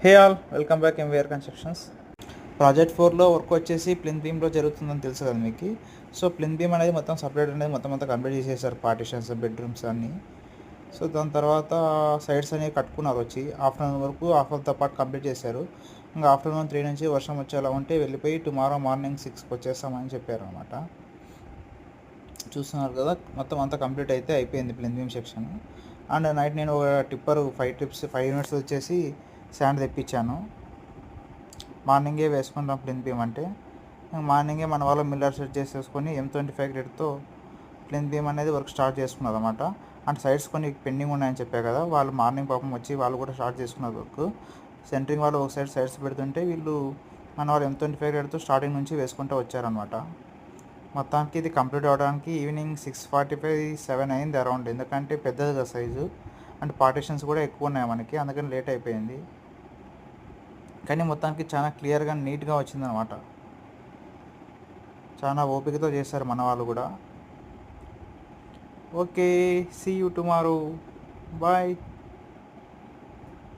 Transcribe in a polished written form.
హే all, welcome back MVR Constructions. Project 4లో work వచ్చేసి plinth బీమ్లో జరుగుతుందని తెలుసు కదా మీకు. సో ప్లింత్ బీమ్ అనేది మొత్తం సపరేట్ అనేది మొత్తం అంతా కంప్లీట్ చేసేసారు, పార్టిషన్స్, బెడ్రూమ్స్ అన్నీ. సో దాని తర్వాత సైడ్స్ అనేవి కట్టుకున్నారు వచ్చి ఆఫ్టర్నూన్ వరకు half of the part complete చేశారు. ఇంకా ఆఫ్టర్నూన్ 3 నుంచి వర్షం వచ్చేలా ఉంటే వెళ్ళిపోయి టుమారో మార్నింగ్ 6కి వచ్చేస్తామని చెప్పారు అనమాట. చూస్తున్నారు కదా, మొత్తం అంతా కంప్లీట్ అయితే అయిపోయింది plinth beam section. And night నేను ఒక టిప్పర్ 5 యూనిట్స్ వచ్చేసి శాండ్ తెప్పించాను. మార్నింగే వేసుకుంటాం ప్లింత్ బీమ్ అంటే. మార్నింగే మన వాళ్ళు మిల్లర్ సెట్ చేసేసుకొని M25 గ్రేడ్తో ప్లింత్ బీమ్ అనేది వర్క్ స్టార్ట్ చేసుకున్నారు అనమాట. అండ్ సైడ్స్ కొన్ని పెండింగ్ ఉన్నాయని చెప్పారు కదా, వాళ్ళు మార్నింగ్ పాపం వచ్చి వాళ్ళు కూడా స్టార్ట్ చేసుకున్నారు వర్క్. సెంటరింగ్ వాళ్ళు ఒక సైడ్స్ పెడుతుంటే వీళ్ళు మన వాళ్ళు M25 గ్రేడ్తో స్టార్టింగ్ నుంచి వేసుకుంటూ వచ్చారనమాట. మొత్తానికి ఇది కంప్లీట్ అవ్వడానికి ఈవినింగ్ 6:45, 7 అయింది అరౌండ్. ఎందుకంటే పెద్దదిగా సైజు అండ్ పార్టిషన్స్ కూడా ఎక్కువ ఉన్నాయి మనకి, అందుకని లేట్ అయిపోయింది. కానీ మొత్తానికి చాలా క్లియర్గా నీట్గా వచ్చిందనమాట. చాలా ఓపికతో చేశారు మన వాళ్ళు కూడా. Okay, see you tomorrow, bye.